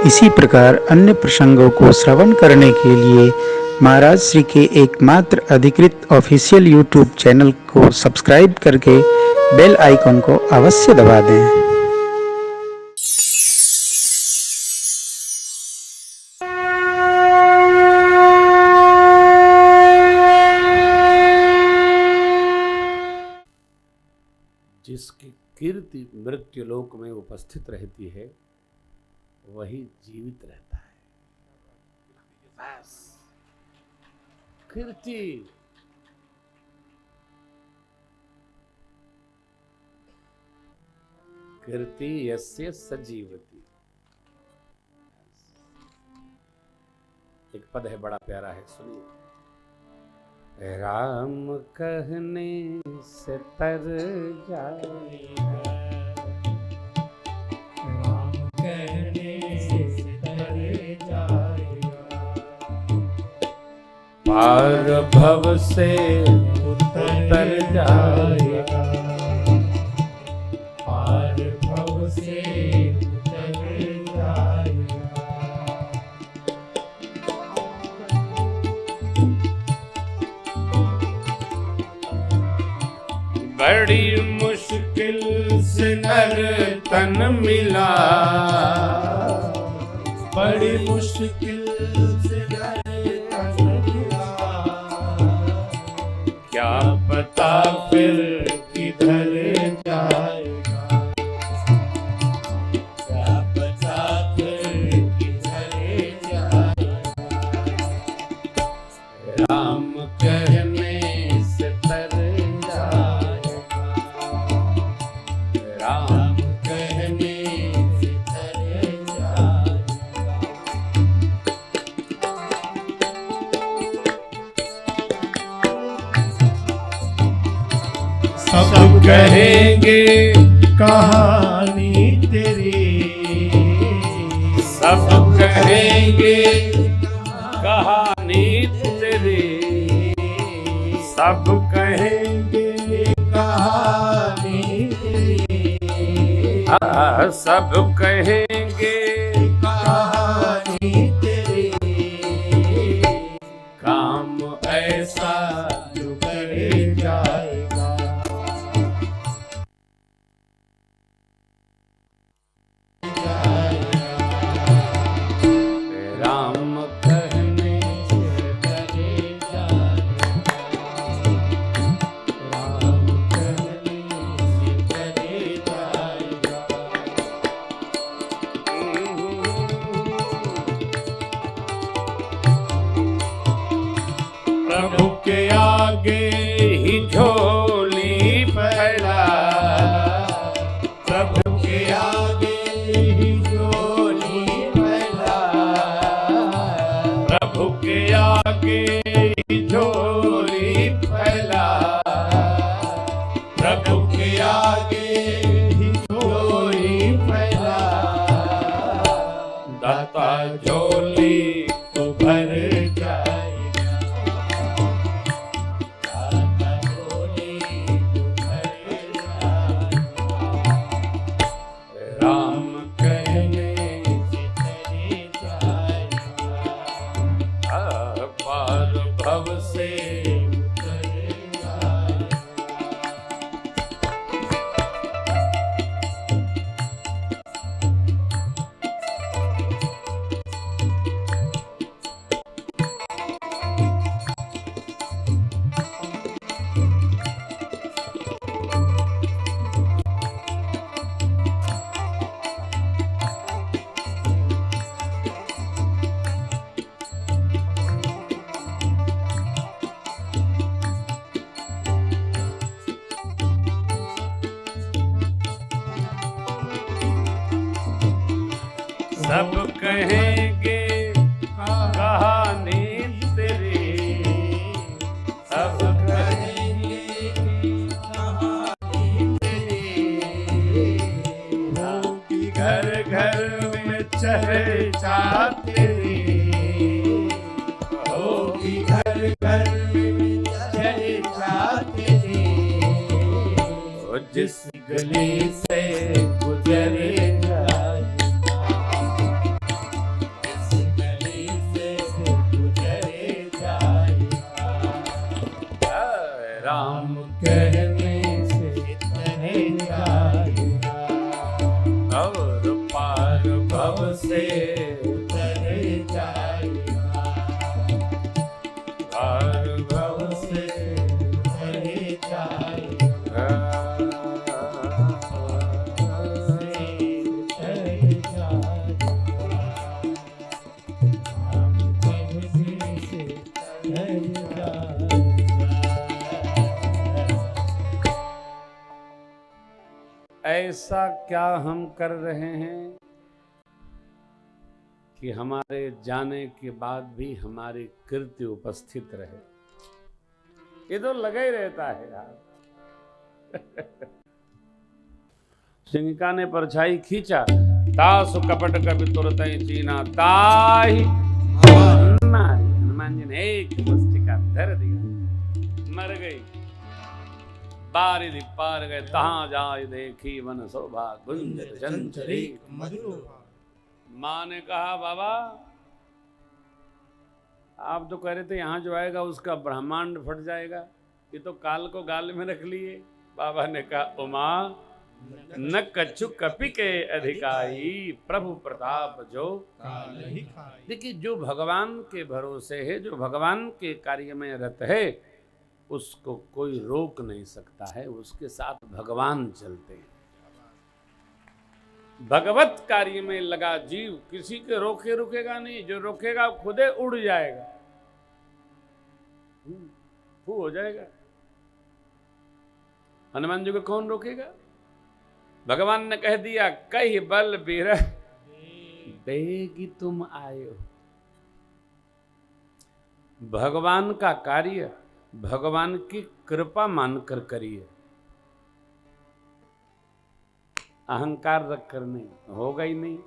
इसी प्रकार अन्य प्रसंगों को श्रवण करने के लिए महाराज श्री के एकमात्र अधिकृत ऑफिशियल यूट्यूब चैनल को सब्सक्राइब करके बेल आइकन को अवश्य दबा दें। जिसकी कीर्ति मृत्यु लोक में उपस्थित रहती है वही जीवित रहता है। बस कीर्ति कीर्ति यस्य सजीवति। एक पद है बड़ा प्यारा है, सुनिए। राम कहने से तर जाएगा, राम कहने से तर जाएगा, पार भव से उतर जाएगा, पार भव से उतर जाएगा। बड़ी मुश्किल से नर तन मिला, बड़ी मुश्किल से नर तन मिला, क्या पता फिर किधर जाएगा, क्या पता फिर किधर जाएगा। राम कहने से तर जाएगा, राम कहने से तर जाएगा। सब कहेंगे कहानी तेरी, सब कहेंगे कहानी तेरी, सब कहेंगे कहानी तेरी, सब कहेंगे कहानी तेरी, काम ऐसा जो करे जाएगा। राम कहने से करे जाएगा, राम कहने से करे जाएगा। प्रभु के आगे ही झोली फैला, प्रभु के आगे ही झोली फैला, प्रभु के आगे ही झोली फैला, प्रभु के आगे ही झोली फैला, दाता झोली तो भर जाएगा, दाता झोली तो भर जाएगा। राम कहने से तरे जाएगा, पार भव से उतर जाएगा। सब कहेंगे कहानी तेरी, सब कहेंगे कहानी तेरी, होगी घर घर में चर्चा तेरी, होगी घर घर में चर्चा तेरी, जिस गली से गुजरे भव से उतर जाएगा, भार भव से उतर जाएगा, से उतर जाएगा, हम कहने से उतर जाएगा। ऐसा क्या हम कर रहे हैं कि हमारे जाने के बाद भी हमारी कीर्ति उपस्थित रहे? ये तो लगा ही रहता है यार। सिंहिका ने परछाई खींचा, तासु कपट कवि तुरत चीना ताही मारी। हनुमान जी ने एक मुष्टिका धर दिया, मर गई। बारिधि पार गए, तहां जाय देखी वन शोभा गुंजत चंचरी मधुर। माँ ने कहा बाबा आप तो कह रहे थे यहाँ जो आएगा उसका ब्रह्मांड फट जाएगा, ये तो काल को गाल में रख लिए। बाबा ने कहा उमा न कछु कपि के अधिकारी, प्रभु प्रताप जो काल ही खाई। देखिए जो भगवान के भरोसे है, जो भगवान के कार्य में रत है, उसको कोई रोक नहीं सकता है, उसके साथ भगवान चलते हैं। भगवत कार्य में लगा जीव किसी के रोके रुकेगा नहीं, जो रोकेगा खुदे उड़ जाएगा, फू हो जाएगा। हनुमान जी को कौन रोकेगा? भगवान ने कह दिया कही बल बिरह देगी तुम आयो। भगवान का कार्य भगवान की कृपा मानकर करिए, अहंकार रखकर नहीं। होगा ही नहीं,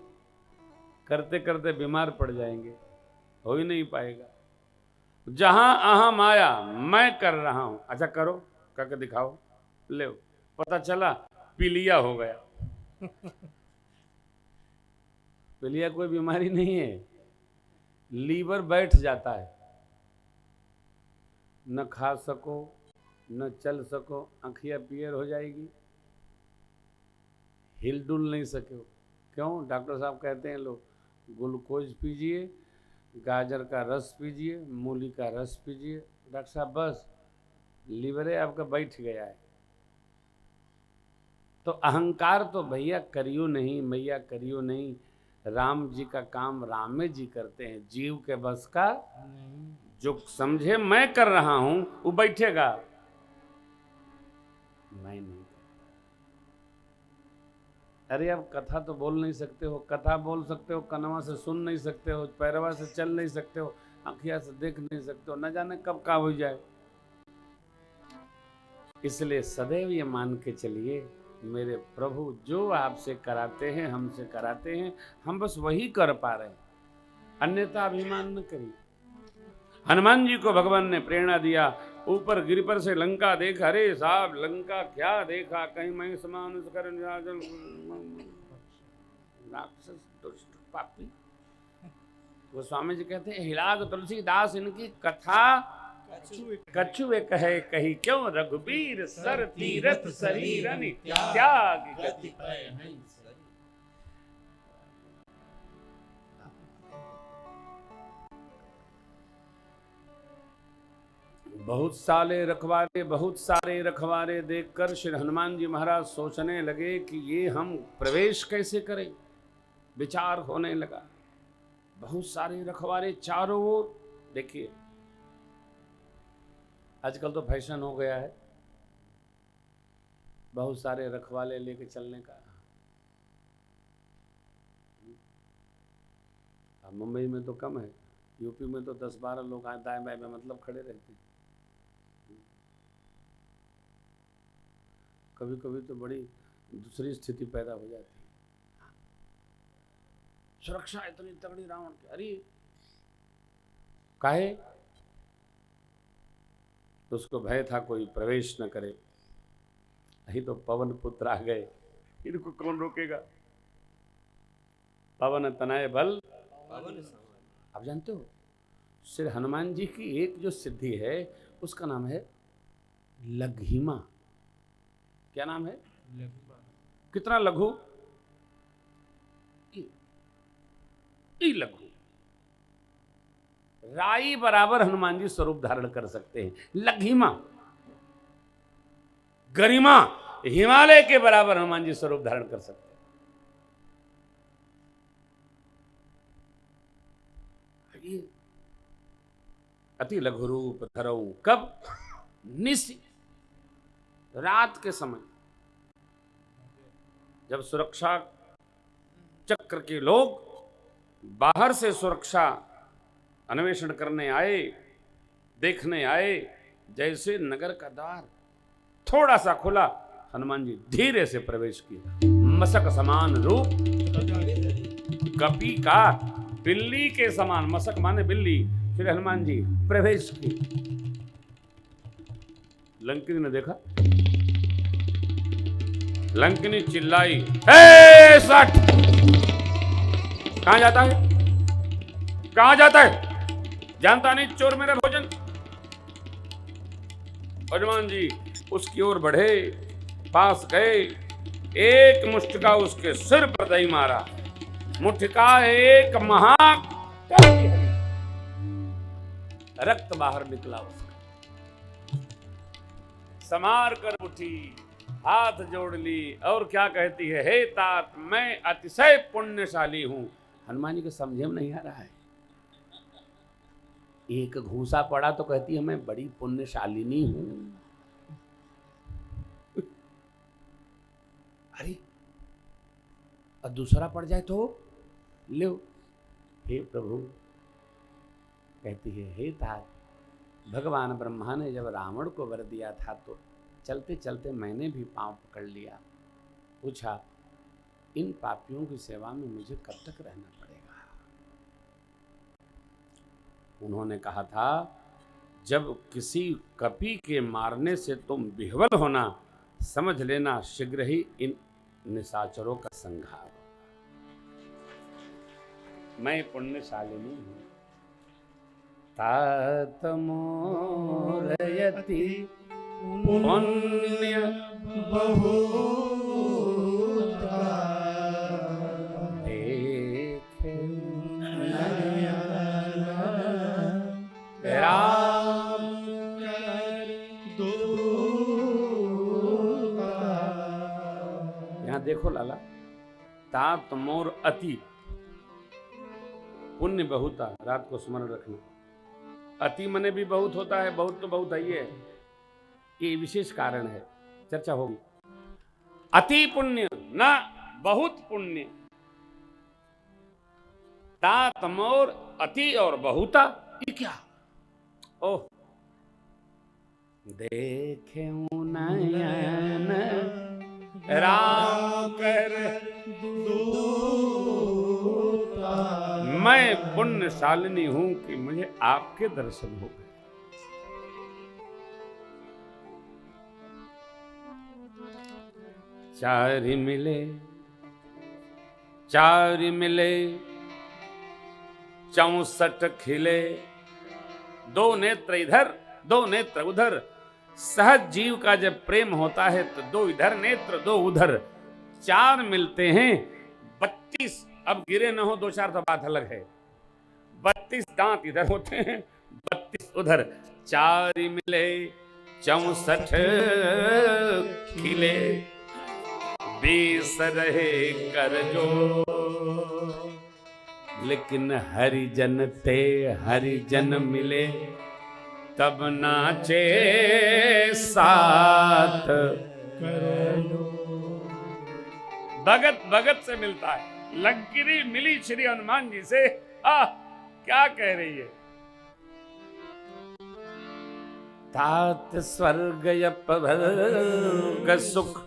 करते करते बीमार पड़ जाएंगे, हो ही नहीं पाएगा। जहां अहम आया मैं कर रहा हूं, अच्छा करो, करके दिखाओ, ले पता चला पीलिया हो गया। पीलिया कोई बीमारी नहीं है, लीवर बैठ जाता है, न खा सको न चल सको, आंखियां पियर हो जाएगी, हिल डुल नहीं सके। क्यों? डॉक्टर साहब कहते हैं लो ग्लूकोज पीजिए, गाजर का रस पीजिए, मूली का रस पीजिए। डॉक्टर साहब बस लीवरे आपका बैठ गया है। तो अहंकार तो भैया करियो नहीं, मैया करियो नहीं। राम जी का काम रामे जी करते हैं, जीव के बस का नहीं। जो समझे मैं कर रहा हूं वो बैठेगा, मैं नहीं। अरे अब कथा तो बोल नहीं सकते हो, कथा बोल सकते हो, कनवा से सुन नहीं सकते हो, पैरवा से चल नहीं सकते हो, आंखिया से देख नहीं सकते हो, न जाने कब का हो जाए। इसलिए सदैव ये मान के चलिए मेरे प्रभु जो आपसे कराते हैं, हमसे कराते हैं, हम बस वही कर पा रहे हैं, अन्यथा अभिमान न करिए। हनुमान जी को भगवान ने प्रेरणा दिया, ऊपर गिर पर से लंका देखा। अरे साहब लंका क्या देखा, कहीं मैं समान कर राक्षस दुष्ट पापी। वो स्वामी जी कहते हैं हिलाग तुलसीदास इनकी कथा कछुए कहे कही क्यों, रघुबीर सर तीरथ शरीरनि त्याग गति। बहुत सारे रखवारे देखकर श्री हनुमान जी महाराज सोचने लगे कि ये हम प्रवेश कैसे करें। विचार होने लगा, बहुत सारे रखवारे चारों ओर। देखिए आजकल तो फैशन हो गया है बहुत सारे रखवाले लेके चलने का। मुंबई में तो कम है, यूपी में तो 10-12 लोग दाएं बाएं में मतलब खड़े रहते हैं। कभी कभी तो बड़ी दूसरी स्थिति पैदा हो जाती है। सुरक्षा इतनी तगड़ी रावण की, अरे काहे? तो उसको भय था कोई प्रवेश न करे। नहीं तो पवन पुत्र आ गए, इनको कौन रोकेगा? पवन तनय बल। आप जानते हो श्री हनुमान जी की एक जो सिद्धि है उसका नाम है लघिमा। क्या नाम है? कितना लघु? अति लघु। राई बराबर हनुमान जी स्वरूप धारण कर सकते हैं। लघिमा, गरिमा, हिमालय के बराबर हनुमान जी स्वरूप धारण कर सकते हैं। ये अति लघु रूप धरऊ। कब? निशि, रात के समय, जब सुरक्षा चक्र के लोग बाहर से सुरक्षा अन्वेषण करने आए, देखने आए, जैसे नगर का द्वार थोड़ा सा खुला, हनुमान जी धीरे से प्रवेश किए। मशक समान रूप कपि का, बिल्ली के समान, मशक माने बिल्ली, श्री हनुमान जी प्रवेश किए। लंकिनी ने देखा, लंकिनी चिल्लाई, हे सट, कहां जाता है, कहां जाता है, जानता नहीं चोर मेरा भोजन। हनुमान जी उसकी ओर बढ़े, पास गए, एक मुष्ट का उसके सिर पर दही मारा। मुठ का एक महा, रक्त बाहर निकला उसका। समार कर उठी, हाथ जोड़ ली और क्या कहती है, हे तात मैं अतिशय पुण्यशाली हूं। हनुमान जी को समझे में नहीं आ रहा है। एक घूसा पड़ा तो कहती है मैं बड़ी पुण्यशालिनी हूं। अरे और दूसरा पड़ जाए तो लो, हे प्रभु, कहती है, हे तात, भगवान ब्रह्मा ने जब रावण को वर दिया था तो चलते चलते मैंने भी पांव पकड़ लिया। पूछा, इन पापियों की सेवा में मुझे कब तक रहना पड़ेगा? उन्होंने कहा था, जब किसी कपि के मारने से तुम विह्वल होना, समझ लेना शीघ्र ही इन निशाचरों का संहार। मैं पुण्यशालिनी हूं। तात मोरयति पुण्य बहुता देखे राम कर दूता। यहां देखो लाला, तात मोर अति, पुण्य बहुता, रात को स्मरण रखना। अति मने भी बहुत होता है, बहुत तो बहुत है, ये विशेष कारण है, चर्चा होगी। अति पुण्य ना बहुत पुण्य। तात मोर अति और बहुता, ये क्या? ओह, देखे नयन राम कर दूता। मैं पुण्यशालिनी हूं कि मुझे आपके दर्शन हो गए। चारि मिले, चारि मिले 64 खिले, दो नेत्र इधर दो नेत्र उधर। सहज जीव का जब प्रेम होता है तो दो इधर नेत्र दो उधर, चार मिलते हैं 32। अब गिरे न हो 2-4 तो बात अलग है। 32 दांत इधर होते हैं, 32 उधर। चारि मिले 64 खिले, 20 रहे कर जो। लेकिन हरिजन थे हरिजन मिले, तब नाचे साथ करो। भगत भगत से मिलता है। लंकिनी मिली श्री हनुमान जी से, क्या कह रही है? तात स्वर्ग अपवर्ग सुख,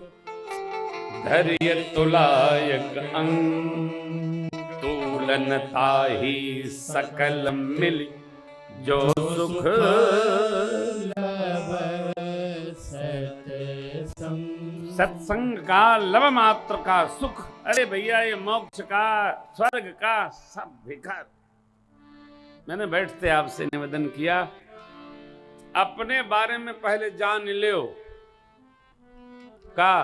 धैर्य तुलायक अंग, तूलन ताहि सकल मिल, जो सुख सत्संग का लव मात्र का सुख। अरे भैया, ये मोक्ष का स्वर्ग का सब बेकार। मैंने बैठते आपसे निवेदन किया, अपने बारे में पहले जान लो। का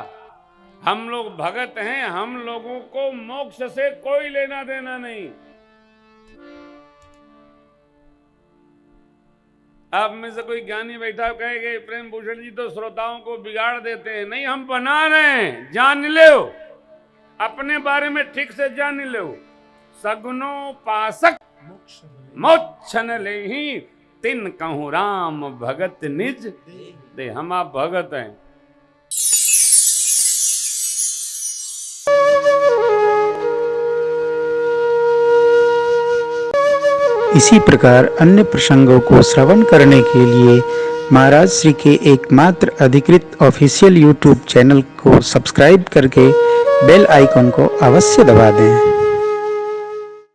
हम लोग भगत हैं, हम लोगों को मोक्ष से कोई लेना देना नहीं। आप में से कोई ज्ञानी बैठा कहेगा प्रेम भूषण जी तो श्रोताओं को बिगाड़ देते हैं। नहीं, हम बना रहे हैं। जान लो, अपने बारे में ठीक से जान लो। सगुनो पासक मोक्षन ले ही तिन कहूँ राम भगत निज दे। हम आप भगत हैं। इसी प्रकार अन्य प्रसंगों को श्रवण करने के लिए महाराज श्री के एकमात्र अधिकृत ऑफिशियल यूट्यूब चैनल को सब्सक्राइब करके बेल आइकन को अवश्य दबा दें।